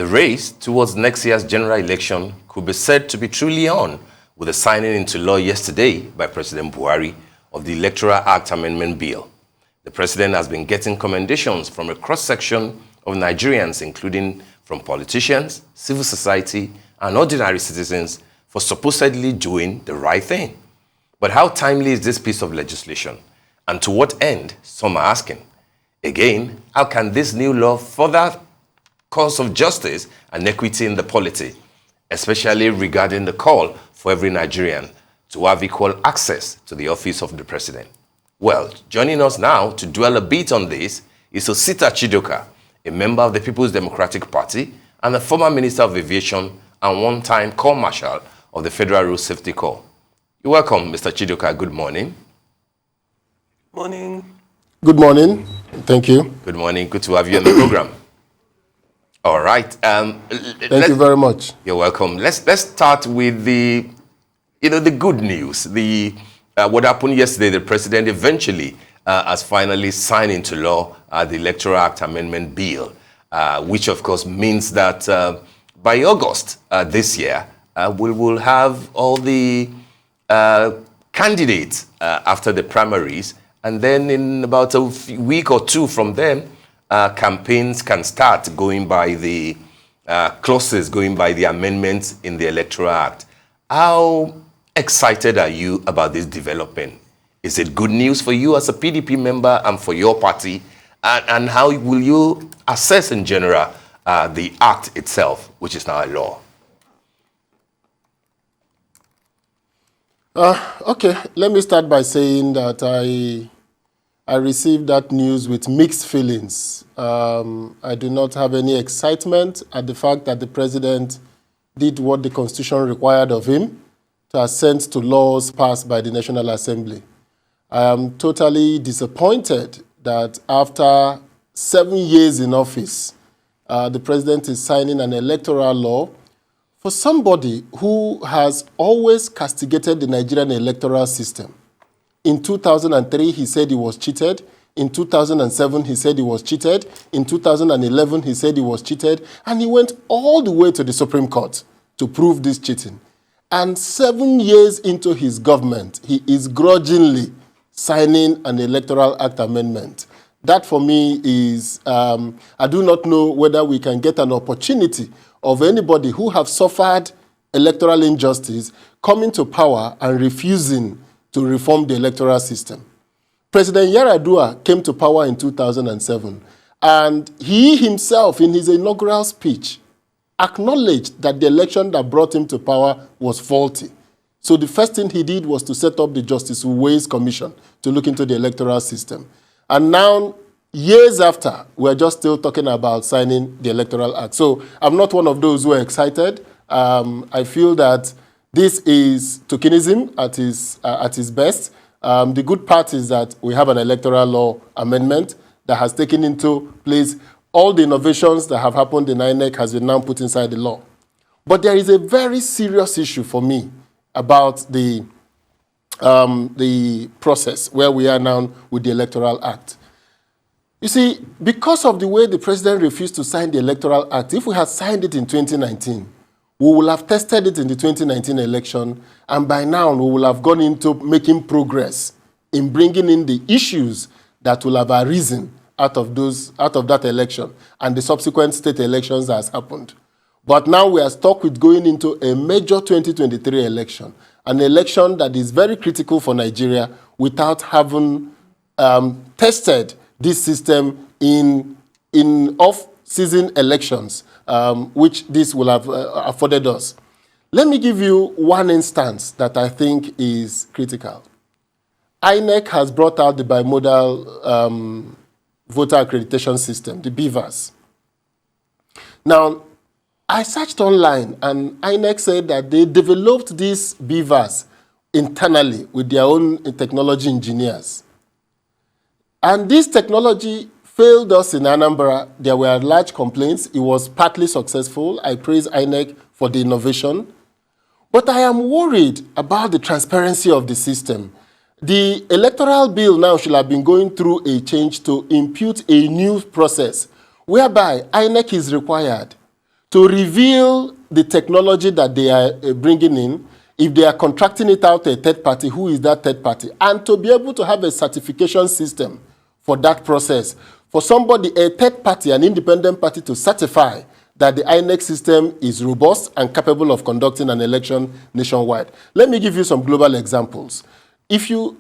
The race towards next year's general election could be said to be truly on with the signing into law yesterday by President Buhari of the Electoral Act Amendment Bill. The president has been getting commendations from a cross-section of Nigerians, including from politicians, civil society, and ordinary citizens for supposedly doing the right thing. But how timely is this piece of legislation? And to what end, some are asking. Again, how can this new law further cause of justice and equity in the polity, especially regarding the call for every Nigerian to have equal access to the office of the president? Well, joining us now to dwell a bit on this is Osita Chidoka, a member of the People's Democratic Party and a former Minister of Aviation and one-time Corps Marshal of the Federal Road Safety Corps. You're welcome, Mr. Chidoka. Good morning. Morning. Good morning. Thank you. Good morning. Good to have you on the program. All right. Thank you very much. You're welcome. Let's start with the good news. What happened yesterday, the president eventually has finally signed into law the Electoral Act Amendment Bill, which of course means that by August this year, we will have all the candidates after the primaries, and then in about a week or two from then, campaigns can start going by the clauses, going by the amendments in the Electoral Act. How excited are you about this development? Is it good news for you as a PDP member and for your party? And how will you assess in general the act itself, which is now a law? Okay, let me start by saying that I received that news with mixed feelings. I do not have any excitement at the fact that the president did what the Constitution required of him, to assent to laws passed by the National Assembly. I am totally disappointed that after 7 years in office, the president is signing an electoral law for somebody who has always castigated the Nigerian electoral system. In 2003, he said he was cheated. In 2007, he said he was cheated. In 2011, he said he was cheated. And he went all the way to the Supreme Court to prove this cheating. And 7 years into his government, he is grudgingly signing an Electoral Act amendment. That for me is, I do not know whether we can get an opportunity of anybody who have suffered electoral injustice coming to power and refusing to reform the electoral system. President Yar'Adua came to power in 2007, and he himself, in his inaugural speech, acknowledged that the election that brought him to power was faulty. So the first thing he did was to set up the Justice Uwais Commission to look into the electoral system. And now, years after, we're just still talking about signing the Electoral Act. So I'm not one of those who are excited. I feel that this is tokenism at its best. The good part is that we have an electoral law amendment that has taken into place all the innovations that have happened in INEC has been now put inside the law. But there is a very serious issue for me about the process where we are now with the Electoral Act. You see, because of the way the president refused to sign the Electoral Act, if we had signed it in 2019, we will have tested it in the 2019 election, and by now we will have gone into making progress in bringing in the issues that will have arisen out of that election and the subsequent state elections that has happened. But now we are stuck with going into a major 2023 election, an election that is very critical for Nigeria without having tested this system in off-season elections, which this will have afforded us. Let me give you one instance that I think is critical. INEC has brought out the bimodal voter accreditation system, the BVAS. Now, I searched online, and INEC said that they developed this BVAS internally with their own technology engineers. And this technology failed us in Anambra. There were large complaints. It was partly successful. I praise INEC for the innovation. But I am worried about the transparency of the system. The electoral bill now should have been going through a change to impute a new process whereby INEC is required to reveal the technology that they are bringing in, if they are contracting it out to a third party, who is that third party, and to be able to have a certification system for that process. For somebody, a third party, an independent party, to certify that the INEC system is robust and capable of conducting an election nationwide. Let me give you some global examples.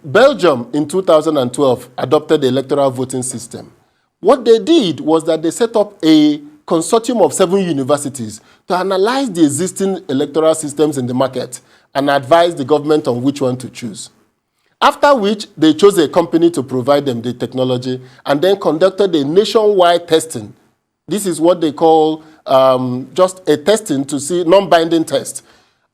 Belgium in 2012 adopted the electoral voting system. What they did was that they set up a consortium of 7 universities to analyze the existing electoral systems in the market and advise the government on which one to choose. After which, they chose a company to provide them the technology and then conducted a nationwide testing. This is what they call just a testing to see, non-binding test.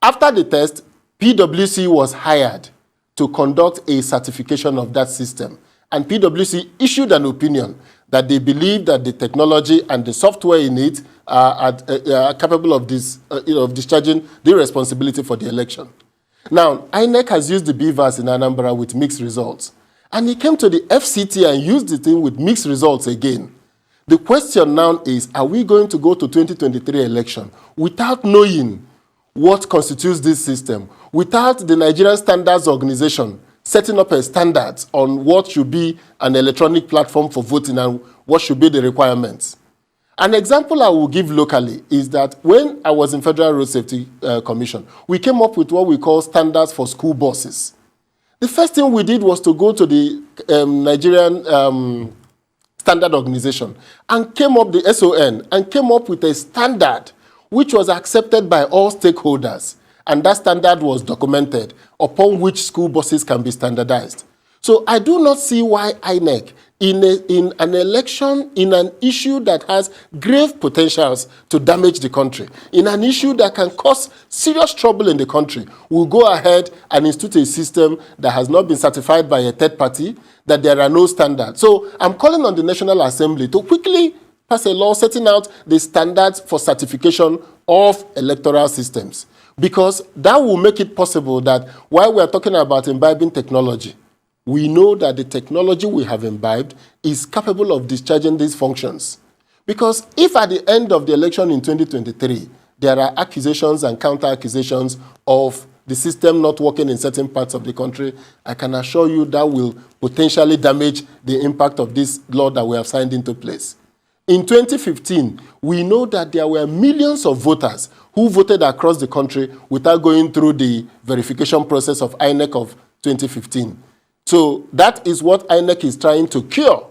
After the test, PwC was hired to conduct a certification of that system. And PwC issued an opinion that they believe that the technology and the software in it are capable of discharging the responsibility for the election. Now, INEC has used the BVAS in Anambra with mixed results. And he came to the FCT and used the thing with mixed results again. The question now is, are we going to go to 2023 election without knowing what constitutes this system, without the Nigerian Standards Organization setting up a standard on what should be an electronic platform for voting and what should be the requirements? An example I will give locally is that when I was in Federal Road Safety Commission, we came up with what we call standards for school buses. The first thing we did was to go to the Nigerian Standard Organization and came up, the SON, and came up with a standard which was accepted by all stakeholders. And that standard was documented upon which school buses can be standardized. So I do not see why INEC, in an election, in an issue that has grave potentials to damage the country, in an issue that can cause serious trouble in the country, will go ahead and institute a system that has not been certified by a third party, that there are no standards. So I'm calling on the National Assembly to quickly pass a law setting out the standards for certification of electoral systems, because that will make it possible that while we are talking about imbibing technology, we know that the technology we have imbibed is capable of discharging these functions. Because if at the end of the election in 2023, there are accusations and counter-accusations of the system not working in certain parts of the country, I can assure you that will potentially damage the impact of this law that we have signed into place. In 2015, we know that there were millions of voters who voted across the country without going through the verification process of INEC of 2015. So that is what INEC is trying to cure.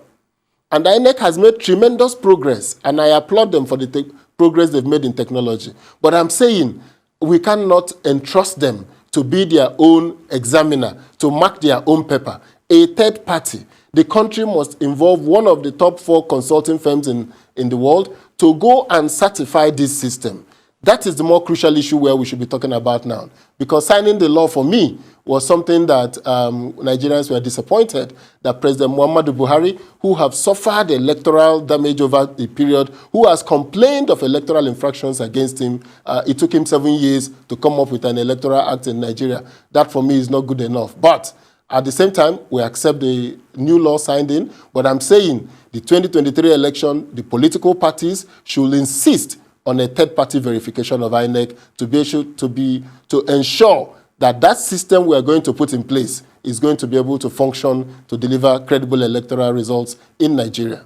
And INEC has made tremendous progress, and I applaud them for the progress they've made in technology. But I'm saying we cannot entrust them to be their own examiner, to mark their own paper. A third party. The country must involve one of the top 4 consulting firms in the world to go and certify this system. That is the more crucial issue where we should be talking about now. Because signing the law for me was something that Nigerians were disappointed that President Muhammadu Buhari, who have suffered electoral damage over the period, who has complained of electoral infractions against him, it took him 7 years to come up with an electoral act in Nigeria. That for me is not good enough. But at the same time, we accept the new law signed in. But I'm saying the 2023 election, the political parties should insist on a third-party verification of INEC to ensure that that system we are going to put in place is going to be able to function to deliver credible electoral results in Nigeria.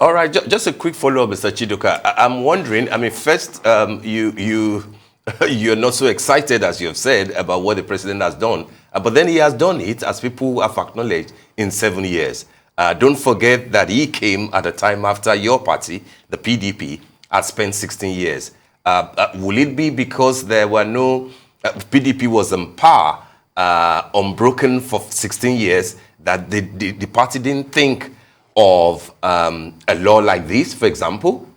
All right, just a quick follow-up, Mr. Chidoka. I'm wondering, I mean, first, you're not so excited, as you have said, about what the president has done. But then he has done it, as people have acknowledged, in 7 years. Don't forget that he came at a time after your party, the PDP, had spent 16 years. Will it be because there were no... PDP was in power, unbroken for 16 years, that the party didn't think of a law like this, for example?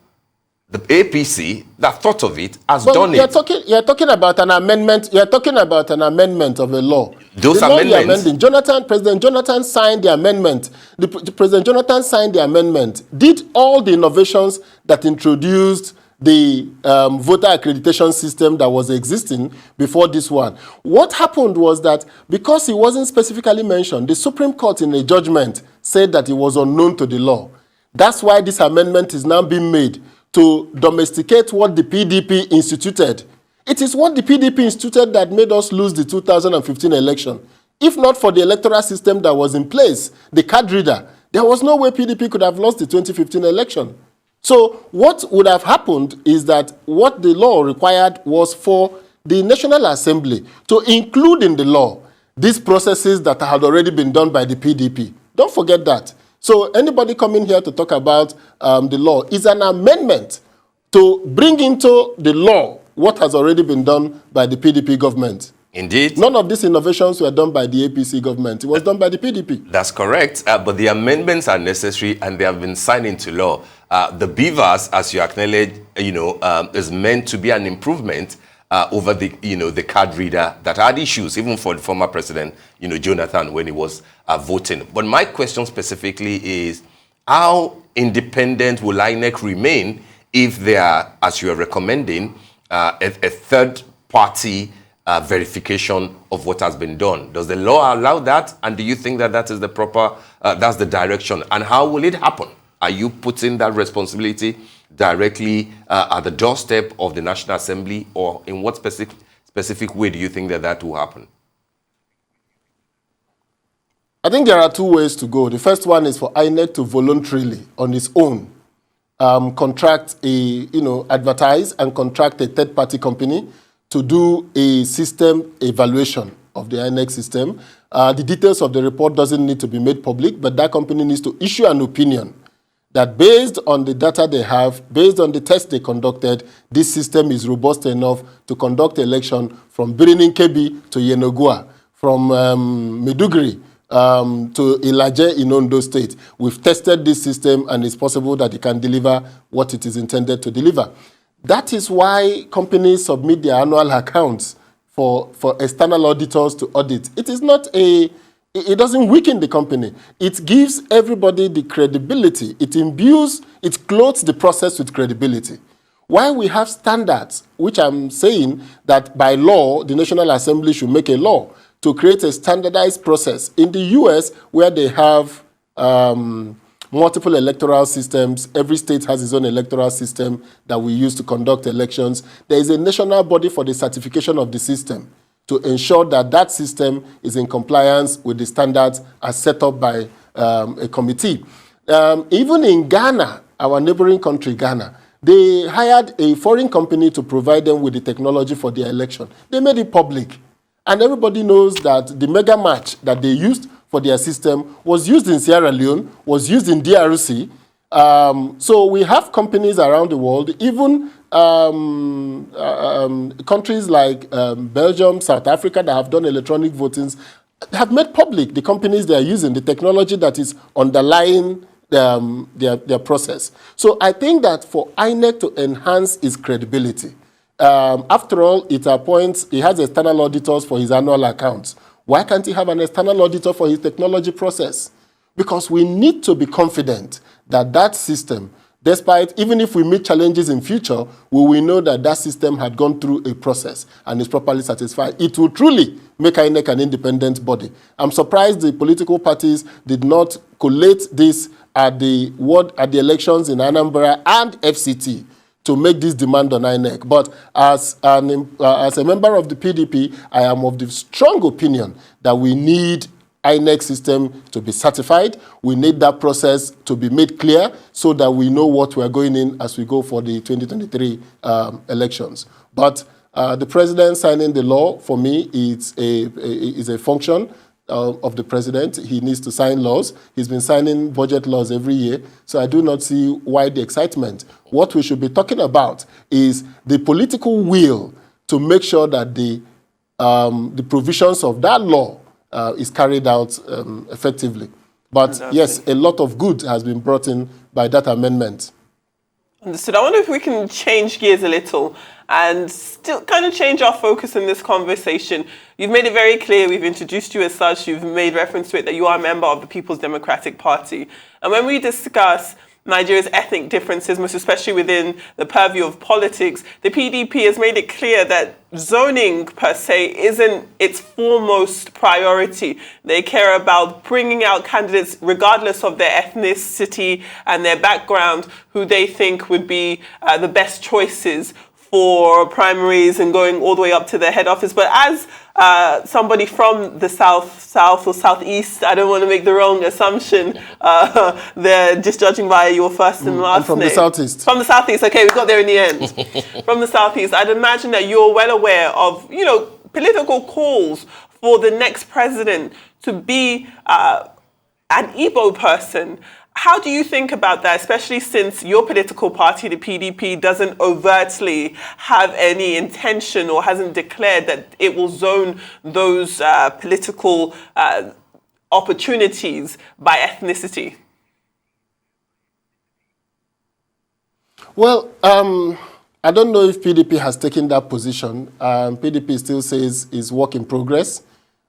The APC that thought of it has done it. You're talking about an amendment. You're talking about an amendment of a law. Those amendments. President Jonathan signed the amendment. President Jonathan signed the amendment. Did all the innovations that introduced the voter accreditation system that was existing before this one. What happened was that because he wasn't specifically mentioned, the Supreme Court in a judgment said that he was unknown to the law. That's why this amendment is now being made to domesticate what the PDP instituted. It is what the PDP instituted that made us lose the 2015 election. If not for the electoral system that was in place, the card reader, there was no way PDP could have lost the 2015 election. So what would have happened is that what the law required was for the National Assembly to include in the law these processes that had already been done by the PDP. Don't forget that. So anybody coming here to talk about the law is an amendment to bring into the law what has already been done by the PDP government. Indeed. None of these innovations were done by the APC government. It was done by the PDP. That's correct. But the amendments are necessary and they have been signed into law. The BVAS, as you acknowledge, is meant to be an improvement over the, the card reader that had issues, even for the former president, Jonathan, when he was voting. But my question specifically is, how independent will INEC remain if they are, as you are recommending, a third-party verification of what has been done? Does the law allow that? And do you think that that is the proper, that's the direction? And how will it happen? Are you putting that responsibility directly at the doorstep of the National Assembly, or in what specific way do you think that that will happen? I think there are two ways to go. The first one is for INEC to voluntarily, on its own, contract advertise and contract a third-party company to do a system evaluation of the INEC system. The details of the report doesn't need to be made public, but that company needs to issue an opinion that based on the data they have, based on the tests they conducted, this system is robust enough to conduct election from Birnin Kebbi to Yenogua, from Maiduguri to Ilaje in Ondo State. We've tested this system and it's possible that it can deliver what it is intended to deliver. That is why companies submit their annual accounts for external auditors to audit. It is not it doesn't weaken the company. It gives everybody the credibility. It imbues, it clothes the process with credibility. While we have standards, which I'm saying that by law, the National Assembly should make a law to create a standardized process. In the US, where they have multiple electoral systems, every state has its own electoral system that we use to conduct elections. There is a national body for the certification of the system to ensure that that system is in compliance with the standards as set up by a committee. Even in Ghana, our neighboring country, Ghana, they hired a foreign company to provide them with the technology for their election. They made it public. And everybody knows that the mega match that they used for their system was used in Sierra Leone, was used in DRC. So we have companies around the world, even countries like Belgium, South Africa, that have done electronic votings, have made public the companies they are using, the technology that is underlying their process. So I think that for INEC to enhance its credibility, after all, it has external auditors for his annual accounts. Why can't he have an external auditor for his technology process? Because we need to be confident that that system, despite, even if we meet challenges in future, we will know that that system had gone through a process and is properly satisfied. It will truly make INEC an independent body. I'm surprised the political parties did not collate this at the elections in Anambra and FCT to make this demand on INEC. But as a member of the PDP, I am of the strong opinion that we need INEC system to be certified. We need that process to be made clear so that we know what we are going in as we go for the 2023 elections. But the president signing the law, for me, is a function of the president. He needs to sign laws. He's been signing budget laws every year. So I do not see why the excitement. What we should be talking about is the political will to make sure that the provisions of that law is carried out effectively. But yes, a lot of good has been brought in by that amendment. Understood. I wonder if we can change gears a little and still kind of change our focus in this conversation. You've made it very clear, we've introduced you as such, you've made reference to it, that you are a member of the People's Democratic Party. And when we discuss Nigeria's ethnic differences, most especially within the purview of politics, the PDP has made it clear that zoning per se isn't its foremost priority. They care about bringing out candidates regardless of their ethnicity and their background, who they think would be the best choices for primaries and going all the way up to the head office. But as somebody from the south or southeast, I don't want to make the wrong assumption. They're just judging by your first and last from name. the southeast. From the southeast. Okay, we got there in the end. From the southeast, I'd imagine that you're well aware of, political calls for the next president to be an Igbo person. How do you think about that, especially since your political party, the PDP, doesn't overtly have any intention or hasn't declared that it will zone those political opportunities by ethnicity? Well, I don't know if PDP has taken that position. PDP still says it's work in progress.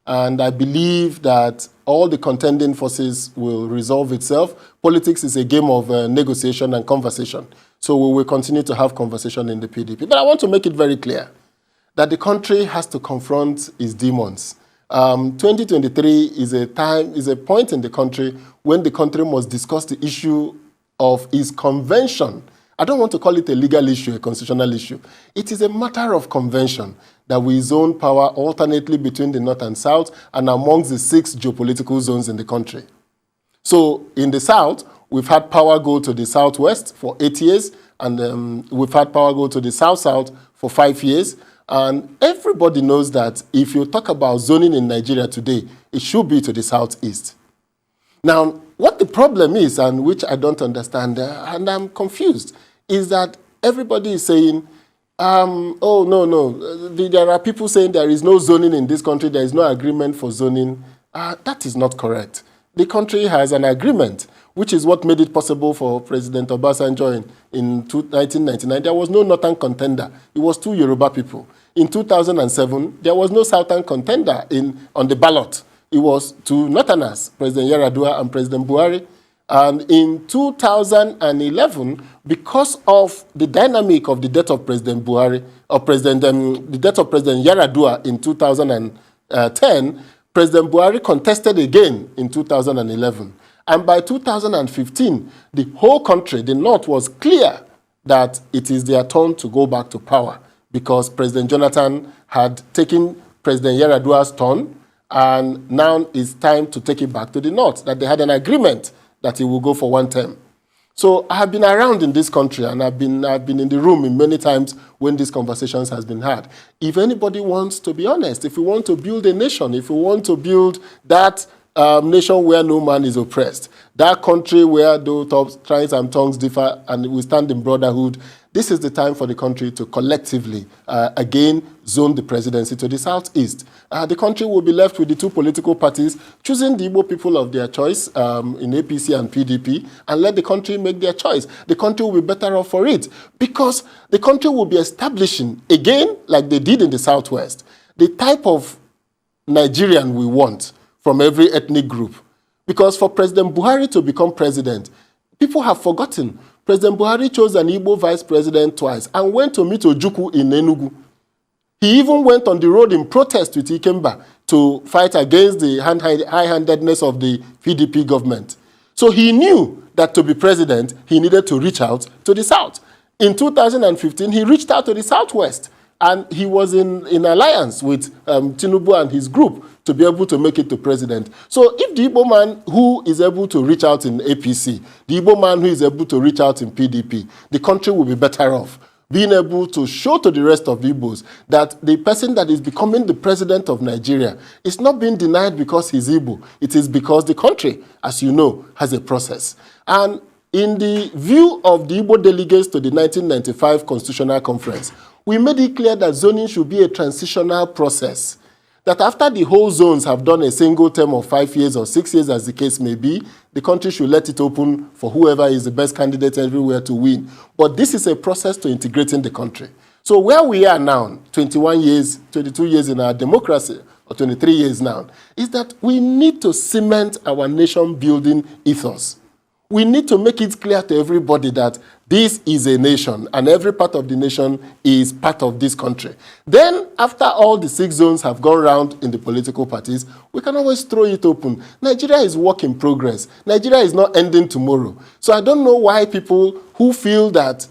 And I believe that all the contending forces will resolve itself. Politics is a game of negotiation and conversation. So we will continue to have conversation in the PDP. But I want to make it very clear that the country has to confront its demons. 2023 is a point in the country when the country must discuss the issue of its convention. I don't want to call it a legal issue, a constitutional issue. It is a matter of convention that we zone power alternately between the North and South and amongst the 6 geopolitical zones in the country. So in the South, we've had power go to the Southwest for 8 years, and we've had power go to the South-South for 5 years. And everybody knows that if you talk about zoning in Nigeria today, it should be to the Southeast. Now, what the problem is, and which I don't understand, and I'm confused, is that everybody is saying, oh, no, there are people saying there is no zoning in this country, there is no agreement for zoning. That is not correct. The country has an agreement, which is what made it possible for President Obasanjo in 1999. There was no northern contender. It was 2 Yoruba people. In 2007, there was no southern contender on the ballot. It was 2 northerners, President Yaradua and President Buhari. And in 2011, because of the dynamic of the death of President Buhari, or the death of President Yaradua in 2010, President Buhari contested again in 2011. And by 2015, the whole country, the North, was clear that it is their turn to go back to power because President Jonathan had taken President Yaradua's turn, and now it's time to take it back to the North, that they had an agreement that he will go for 1 term. So I have been around in this country, and I've been in the room in many times when these conversations has been had. If anybody wants to be honest, if we want to build a nation, if we want to build that nation where no man is oppressed, that country where though tribes and tongues differ and we stand in brotherhood, this is the time for the country to collectively, again, zone the presidency to the southeast. The country will be left with the 2 political parties choosing the Igbo people of their choice in APC and PDP, and let the country make their choice. The country will be better off for it because the country will be establishing, again, like they did in the southwest, the type of Nigerian we want from every ethnic group. Because for President Buhari to become president, people have forgotten. President Buhari chose an Igbo vice president twice and went to meet Ojukwu in Enugu. He even went on the road in protest with Ikemba to fight against the high-handedness of the PDP government. So he knew that to be president, he needed to reach out to the South. In 2015, he reached out to the Southwest, and he was in alliance with Tinubu and his group to be able to make it to president. So if the Igbo man who is able to reach out in APC, the Igbo man who is able to reach out in PDP, the country will be better off being able to show to the rest of the Igbos that the person that is becoming the president of Nigeria is not being denied because he's Igbo. It is because the country, as you know, has a process. And in the view of the Igbo delegates to the 1995 Constitutional Conference, we made it clear that zoning should be a transitional process. That after the whole zones have done a single term of 5 years or 6 years, as the case may be, the country should let it open for whoever is the best candidate everywhere to win. But this is a process to integrating the country. So where we are now, 21 years, 22 years in our democracy, or 23 years now, is that we need to cement our nation-building ethos. We need to make it clear to everybody that this is a nation and every part of the nation is part of this country. Then, after all the 6 zones have gone round in the political parties, we can always throw it open. Nigeria is work in progress. Nigeria is not ending tomorrow. So I don't know why people who feel that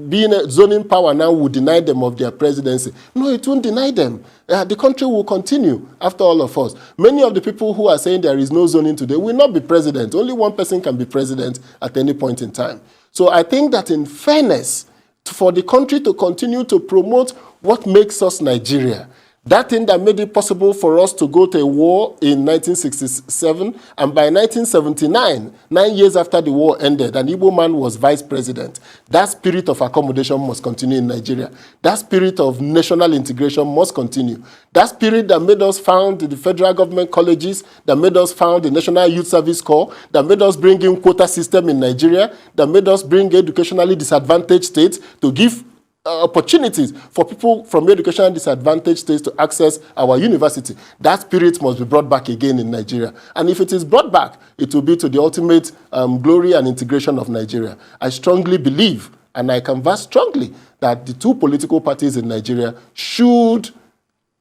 being a zoning power now will deny them of their presidency. No, it won't deny them. The country will continue after all of us. Many of the people who are saying there is no zoning today will not be president. Only one person can be president at any point in time. So I think that in fairness, for the country to continue to promote what makes us Nigeria, that thing that made it possible for us to go to a war in 1967, and by 1979, 9 years after the war ended, an Igbo man was vice president. That spirit of accommodation must continue in Nigeria. That spirit of national integration must continue. That spirit that made us found the federal government colleges, that made us found the National Youth Service Corps, that made us bring in quota system in Nigeria, that made us bring educationally disadvantaged states to give opportunities for people from educational disadvantaged states to access our university. That spirit must be brought back again in Nigeria. And if it is brought back, it will be to the ultimate glory and integration of Nigeria. I strongly believe, and I canvass strongly, that the 2 political parties in Nigeria should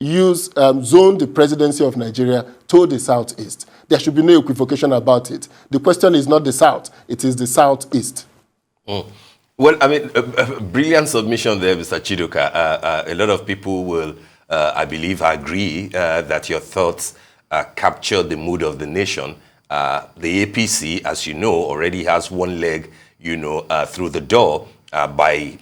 zone the presidency of Nigeria to the southeast. There should be no equivocation about it. The question is not the south, it is the southeast. Well, I mean, brilliant submission there, Mr. Chidoka. A lot of people will, I believe, agree that your thoughts capture the mood of the nation. The APC, as you know, already has one leg, through the door by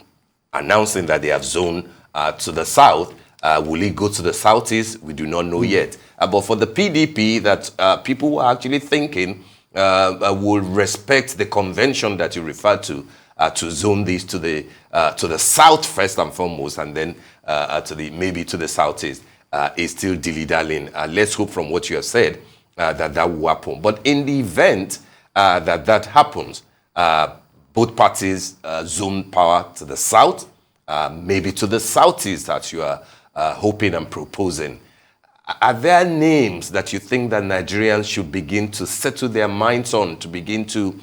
announcing that they have zoned to the south. Will it go to the southeast? We do not know yet. But for the PDP, that people were actually thinking will respect the convention that you referred to zone these to the south first and foremost, and then maybe to the southeast, is still dilly-dallying. Let's hope from what you have said that will happen. But in the event that happens, both parties zone power to the south, maybe to the southeast that you are hoping and proposing. Are there names that you think that Nigerians should begin to settle their minds on, to begin to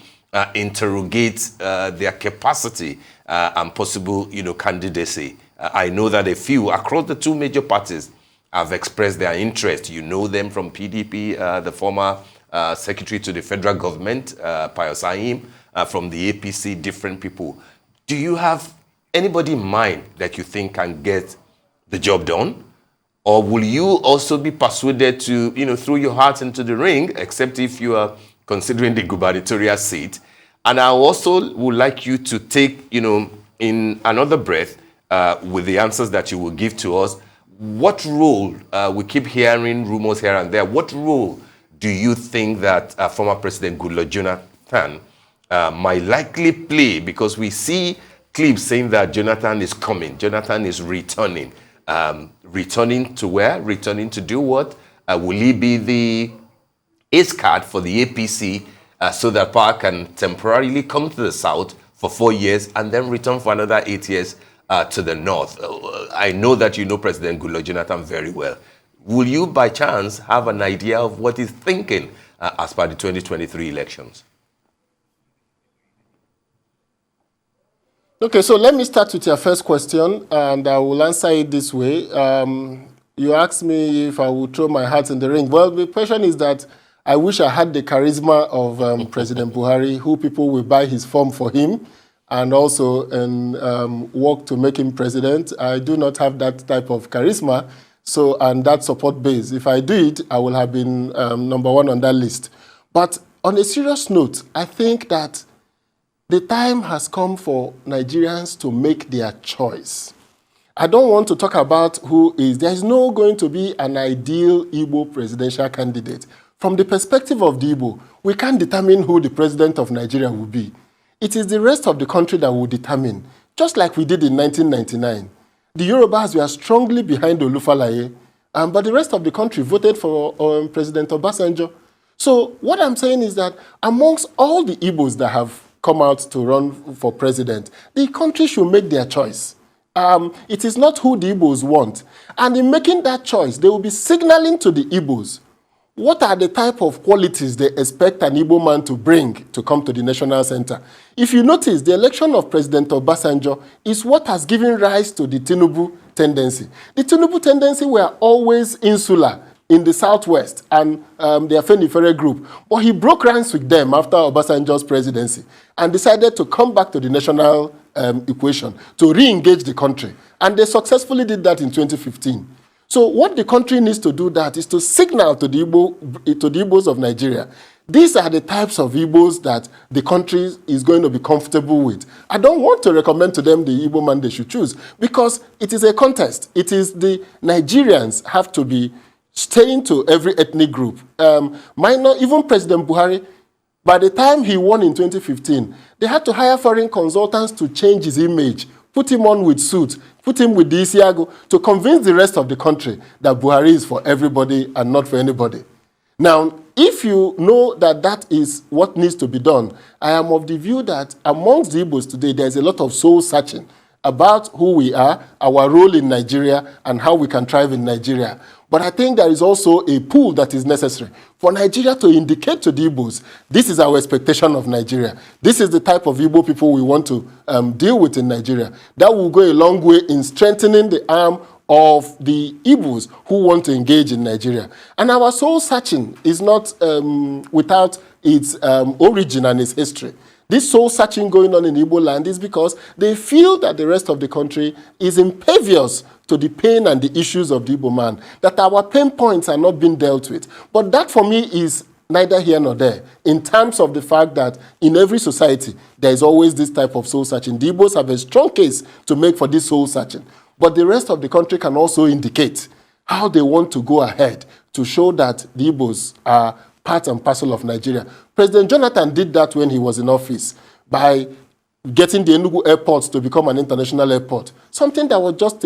interrogate their capacity and possible, candidacy? I know that a few across the 2 major parties have expressed their interest. You know them from PDP, the former secretary to the federal government, Pius Ahim, from the APC, different people. Do you have anybody in mind that you think can get the job done? Or will you also be persuaded to, throw your heart into the ring, except if you are considering the gubernatorial seat? And I also would like you to take, in another breath, with the answers that you will give to us, what role, we keep hearing rumors here and there, what role do you think that former President Goodluck Jonathan might likely play? Because we see clips saying that Jonathan is coming, Jonathan is returning. Returning to where? Returning to do what? Will he be the ace card for the APC so that power can temporarily come to the south for 4 years and then return for another 8 years to the north? I know that you know President Goodluck Jonathan very well. Will you by chance have an idea of what he's thinking as per the 2023 elections? Okay, so let me start with your first question, and I will answer it this way. You asked me if I would throw my hat in the ring. Well, the question is that I wish I had the charisma of President Buhari, who people will buy his form for him and also work to make him president. I do not have that type of charisma and that support base. If I did, I would have been number 1 on that list. But on a serious note, I think that the time has come for Nigerians to make their choice. I don't want to talk about who is. There is no going to be an ideal Igbo presidential candidate. From the perspective of the Igbo, we can't determine who the president of Nigeria will be. It is the rest of the country that will determine, just like we did in 1999. The Yorubas were strongly behind Olufalaye, but the rest of the country voted for President Obasanjo. So what I'm saying is that amongst all the Igbos that have come out to run for president, the country should make their choice. It is not who the Igbos want. And in making that choice, they will be signaling to the Igbos what are the type of qualities they expect an Igbo man to bring to come to the national center? If you notice, the election of President Obasanjo is what has given rise to the Tinubu tendency. The Tinubu tendency were always insular in the southwest and the Afenifere group. But he broke ranks with them after Obasanjo's presidency and decided to come back to the national equation to re-engage the country. And they successfully did that in 2015. So what the country needs to do that is to signal to the Igbos of Nigeria, these are the types of Igbos that the country is going to be comfortable with. I don't want to recommend to them the Igbo man they should choose because it is a contest. It is the Nigerians have to be staying to every ethnic group. Even President Buhari, by the time he won in 2015, they had to hire foreign consultants to change his image, put him on with suits, put him with the Isiago to convince the rest of the country that Buhari is for everybody and not for anybody. Now, if you know that that is what needs to be done, I am of the view that amongst the Igbos today, there's a lot of soul searching about who we are, our role in Nigeria, and how we can thrive in Nigeria. But I think there is also a pull that is necessary for Nigeria to indicate to the Igbos, this is our expectation of Nigeria. This is the type of Igbo people we want to deal with in Nigeria. That will go a long way in strengthening the arm of the Igbos who want to engage in Nigeria. And our soul searching is not without its origin and its history. This soul searching going on in Igbo land is because they feel that the rest of the country is impervious to the pain and the issues of the Igbo man, that our pain points are not being dealt with. But that for me is neither here nor there, in terms of the fact that in every society, there is always this type of soul searching. The Igbos have a strong case to make for this soul searching. But the rest of the country can also indicate how they want to go ahead to show that the Igbos are part and parcel of Nigeria. President Jonathan did that when he was in office by getting the Enugu airport to become an international airport. Something that was just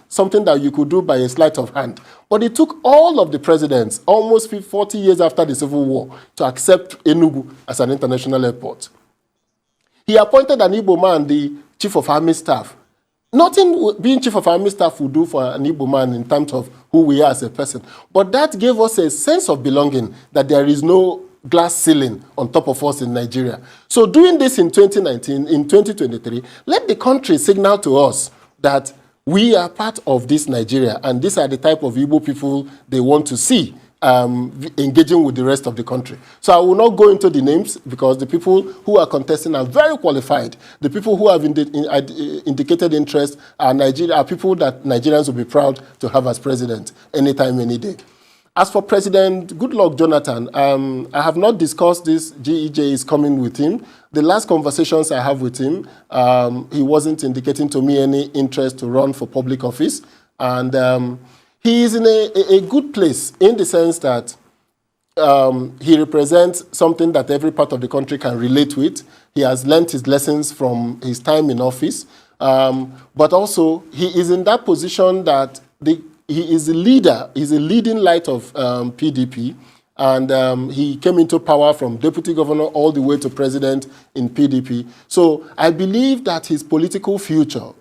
something that you could do by a sleight of hand. But it took all of the presidents, almost 40 years after the Civil War, to accept Enugu as an international airport. He appointed an Igbo man, the Chief of Army Staff. Nothing being Chief of Army Staff would do for an Igbo man in terms of who we are as a person. But that gave us a sense of belonging, that there is no glass ceiling on top of us in Nigeria. So doing this in 2019, in 2023, let the country signal to us that we are part of this Nigeria, and these are the type of Igbo people they want to see engaging with the rest of the country. So I will not go into the names because the people who are contesting are very qualified. The people who have indicated interest are people that Nigerians will be proud to have as president anytime, any day. As for President Goodluck Jonathan, I have not discussed this. GEJ is coming with him. The last conversations I have with him, he wasn't indicating to me any interest to run for public office. And he is in a good place in the sense that he represents something that every part of the country can relate with. He has learned his lessons from his time in office. But also, he is in that position that he is a leader. He's a leading light of PDP. And he came into power from deputy governor all the way to president in PDP. So I believe that his political future,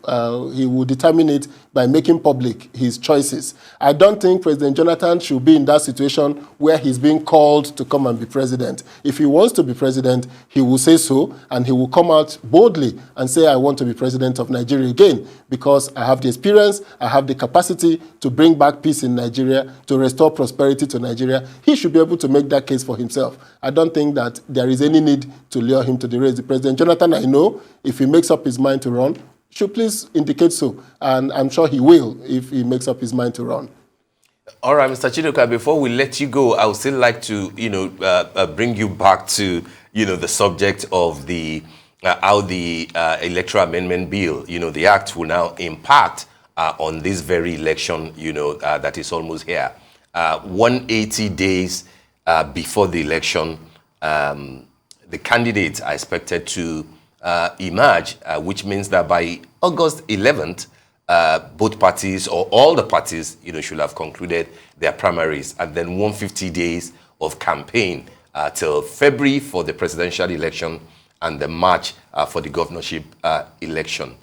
he will determine it by making public his choices. I don't think President Jonathan should be in that situation where he's being called to come and be president. If he wants to be president, he will say so, and he will come out boldly and say, I want to be president of Nigeria again, because I have the experience, I have the capacity to bring back peace in Nigeria, to restore prosperity to Nigeria. He should be able to make that case for himself. I don't think that there is any need to lure him to the race. The President Jonathan, I know, if he makes up his mind to run, should please indicate so. And I'm sure he will if he makes up his mind to run. All right, Mr. Chidoka, before we let you go, I would still like to, bring you back to, the subject of the how the Electoral Amendment Bill, the Act will now impact on this very election, that is almost here. 180 days before the election, the candidates are expected to emerge, which means that by August 11th, both parties or all the parties, should have concluded their primaries, and then 150 days of campaign till February for the presidential election and the March for the governorship election.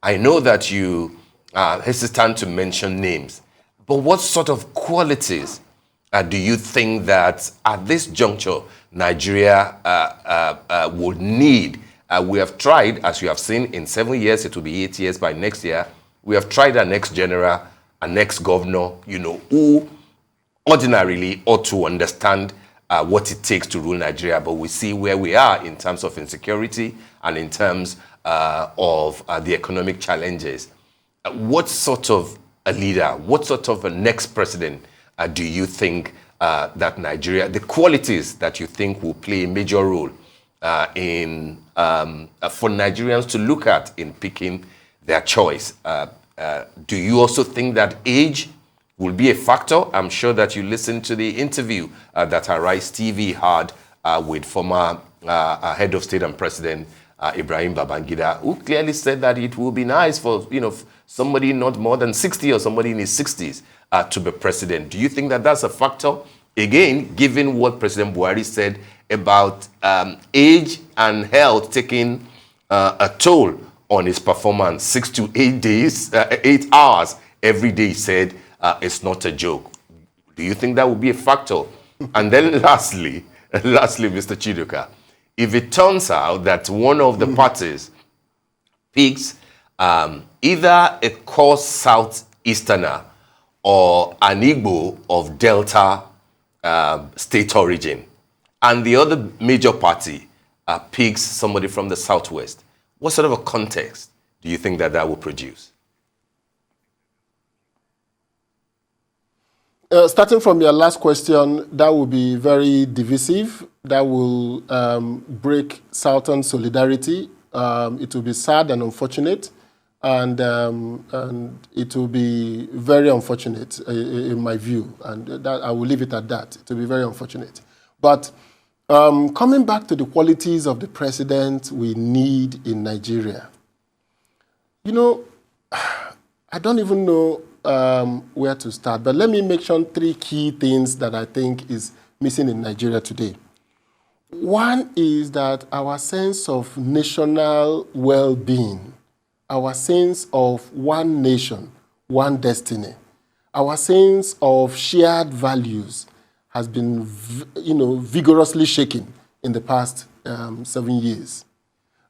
I know that you are hesitant to mention names, but what sort of qualities do you think that at this juncture, Nigeria would need? We have tried, as you have seen, in 7 years, it will be 8 years by next year. We have tried an ex-general, an ex-governor, who ordinarily ought to understand what it takes to rule Nigeria, but we see where we are in terms of insecurity and in terms of the economic challenges. What sort of a leader, what sort of a next president do you think that Nigeria, the qualities that you think will play a major role in for Nigerians to look at in picking their choice? Do you also think that age will be a factor? I'm sure that you listened to the interview that Arise TV had with former head of state and president Ibrahim Babangida, who clearly said that it will be nice for somebody not more than 60 or somebody in his 60s to be president. Do you think that that's a factor? Again, given what President Buhari said about age and health taking a toll on his performance, 6 to 8 days, 8 hours every day, he said it's not a joke. Do you think that will be a factor? And then lastly, Mr. Chidoka, if it turns out that one of the parties picks either a core Southeasterner or an Igbo of Delta state origin, and the other major party picks somebody from the Southwest, what sort of a context do you think that will produce? Starting from your last question, that will be very divisive. That will break Southern solidarity. It will be sad and unfortunate, and it will be very unfortunate in my view. And that, I will leave it at that. It will be very unfortunate. But coming back to the qualities of the president we need in Nigeria, I don't even know where to start, but let me mention 3 key things that I think is missing in Nigeria today. One is that our sense of national well-being, our sense of one nation, one destiny, our sense of shared values has been, vigorously shaken in the past 7 years.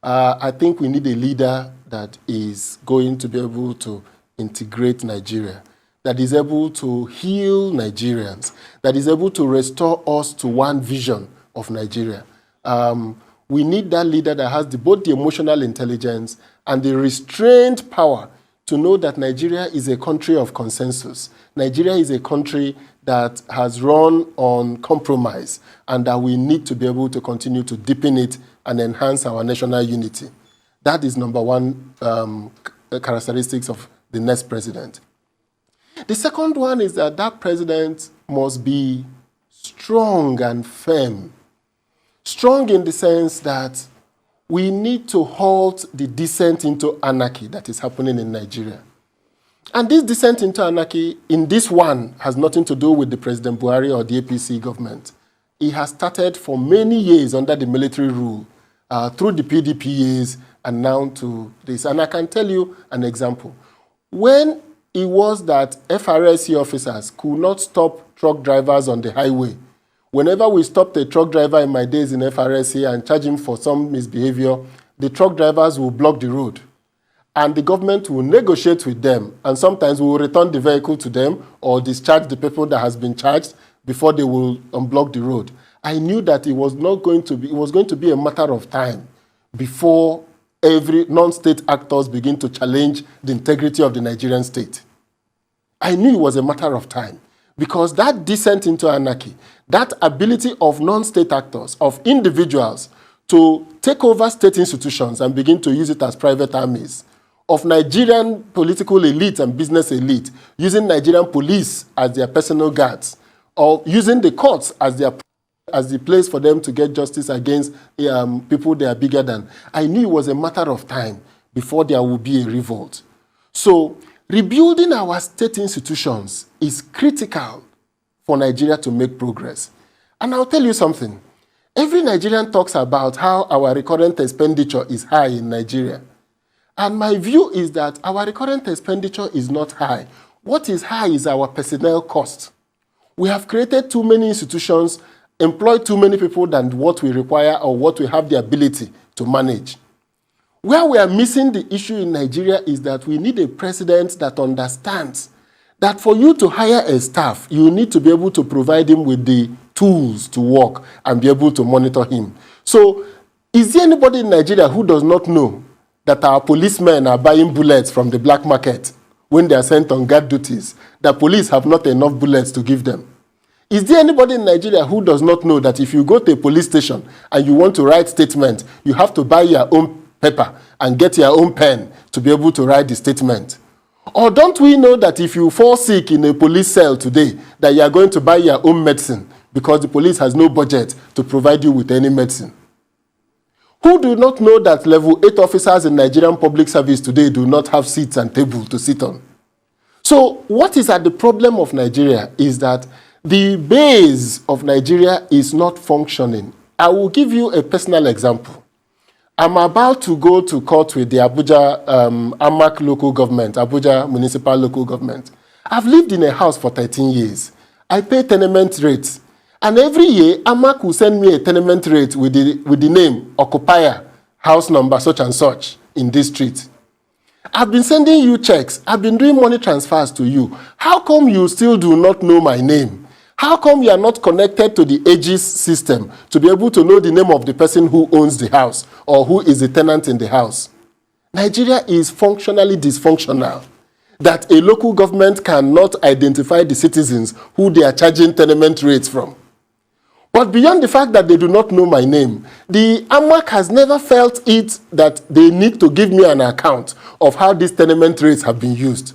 I think we need a leader that is going to be able to integrate Nigeria, that is able to heal Nigerians, that is able to restore us to one vision of Nigeria. We need that leader that has both the emotional intelligence and the restrained power to know that Nigeria is a country of consensus. Nigeria is a country that has run on compromise, and that we need to be able to continue to deepen it and enhance our national unity. That is number one characteristics of the next president. The second one is that that president must be strong and firm. Strong in the sense that we need to halt the descent into anarchy that is happening in Nigeria. And this descent into anarchy in this one has nothing to do with the President Buhari or the APC government. It has started for many years under the military rule, through the PDP years, and now to this. And I can tell you an example. When it was that FRSC officers could not stop truck drivers on the highway, whenever we stopped a truck driver in my days in FRSC and charge him for some misbehavior, the truck drivers will block the road. And the government will negotiate with them, and sometimes we will return the vehicle to them or discharge the people that has been charged before they will unblock the road. I knew that it was going to be a matter of time before every non-state actors begin to challenge the integrity of the Nigerian state. I knew it was a matter of time, because that descent into anarchy, that ability of non-state actors, of individuals to take over state institutions and begin to use it as private armies, of Nigerian political elite and business elite using Nigerian police as their personal guards, or using the courts as the place for them to get justice against people they are bigger than. I knew it was a matter of time before there would be a revolt. So rebuilding our state institutions is critical for Nigeria to make progress. And I'll tell you something. Every Nigerian talks about how our recurrent expenditure is high in Nigeria. And my view is that our recurrent expenditure is not high. What is high is our personnel cost. We have created too many institutions, employed too many people than what we require or what we have the ability to manage. Where we are missing the issue in Nigeria is that we need a president that understands that for you to hire a staff, you need to be able to provide him with the tools to work and be able to monitor him. So, is there anybody in Nigeria who does not know that our policemen are buying bullets from the black market when they are sent on guard duties? The police have not enough bullets to give them. Is there anybody in Nigeria who does not know that if you go to a police station and you want to write statement, you have to buy your own paper and get your own pen to be able to write the statement? Or don't we know that if you fall sick in a police cell today, that you are going to buy your own medicine because the police has no budget to provide you with any medicine? Who do not know that level 8 officers in Nigerian public service today do not have seats and tables to sit on? So what is at the problem of Nigeria is that the base of Nigeria is not functioning. I will give you a personal example. I'm about to go to court with the Abuja AMAC local government, Abuja municipal local government. I've lived in a house for 13 years. I pay tenement rates. And every year, AMAC will send me a tenement rate with the name, occupier, house number, such and such, in this street. I've been sending you checks. I've been doing money transfers to you. How come you still do not know my name? How come you are not connected to the Aegis system to be able to know the name of the person who owns the house or who is the tenant in the house? Nigeria is functionally dysfunctional, that a local government cannot identify the citizens who they are charging tenement rates from. But beyond the fact that they do not know my name, the AMAC has never felt it that they need to give me an account of how these tenement rates have been used.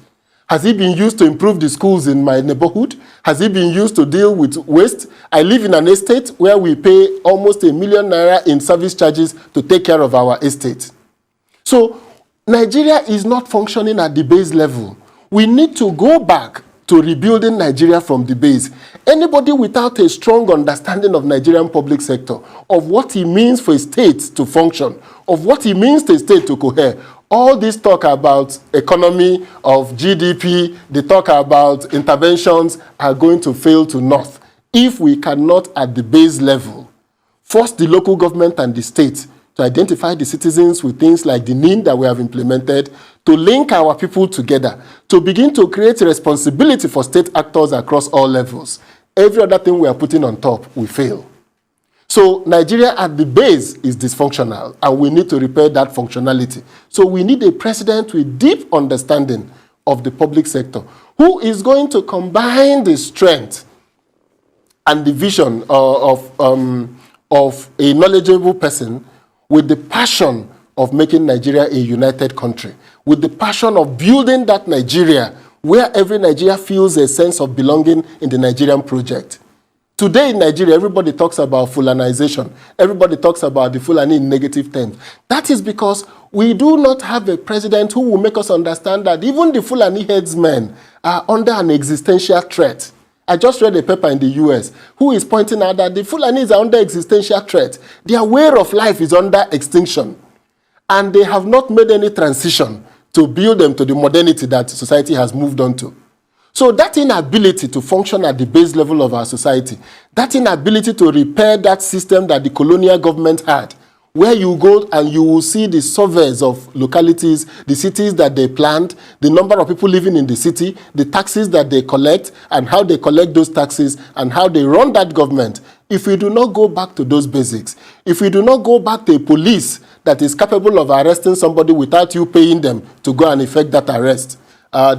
Has it been used to improve the schools in my neighborhood? Has it been used to deal with waste? I live in an estate where we pay almost ₦1 million in service charges to take care of our estate. So Nigeria is not functioning at the base level. We need to go back to rebuilding Nigeria from the base. Anybody without a strong understanding of Nigerian public sector, of what it means for a state to function, of what it means to a state to cohere, all this talk about economy, of GDP, the talk about interventions are going to fail to naught if we cannot, at the base level, force the local government and the state to identify the citizens with things like the NIN that we have implemented, to link our people together, to begin to create responsibility for state actors across all levels. Every other thing we are putting on top will fail. So Nigeria at the base is dysfunctional, and we need to repair that functionality. So we need a president with deep understanding of the public sector, who is going to combine the strength and the vision of a knowledgeable person with the passion of making Nigeria a united country, with the passion of building that Nigeria where every Nigeria feels a sense of belonging in the Nigerian project. Today in Nigeria, everybody talks about Fulanization. Everybody talks about the Fulani in negative terms. That is because we do not have a president who will make us understand that even the Fulani headsmen are under an existential threat. I just read a paper in the US who is pointing out that the Fulanis are under existential threat. Their way of life is under extinction. And they have not made any transition to build them to the modernity that society has moved on to. So that inability to function at the base level of our society, that inability to repair that system that the colonial government had, where you go and you will see the surveys of localities, the cities that they planned, the number of people living in the city, the taxes that they collect, and how they collect those taxes, and how they run that government. If we do not go back to those basics, if we do not go back to a police that is capable of arresting somebody without you paying them to go and effect that arrest,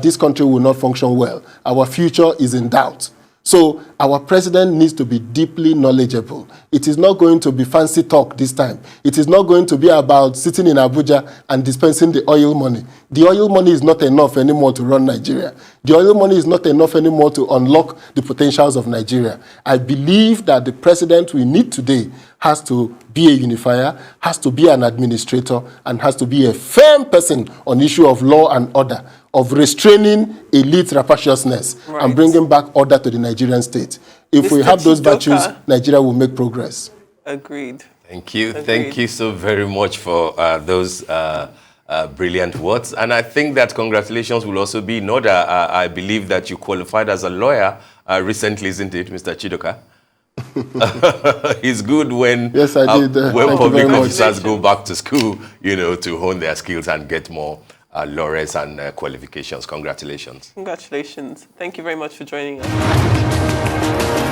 this country will not function well. Our future is in doubt. So our president needs to be deeply knowledgeable. It is not going to be fancy talk this time. It is not going to be about sitting in Abuja and dispensing the oil money. The oil money is not enough anymore to run Nigeria. The oil money is not enough anymore to unlock the potentials of Nigeria. I believe that the president we need today has to be a unifier, has to be an administrator, and has to be a firm person on issue of law and order, of restraining elite rapaciousness and bringing back order to the Nigerian state. If Mr. we have those Chidoka. virtues, Nigeria will make progress. Agreed. Thank you. Agreed. Thank you so very much for those brilliant words. And I think that congratulations will also be in order. I believe that you qualified as a lawyer recently, isn't it, Mr. Chidoka? It's good when, yes, I did. When public officers go back to school, you know, to hone their skills and get more laurels and qualifications. Congratulations. Congratulations. Thank you very much for joining us.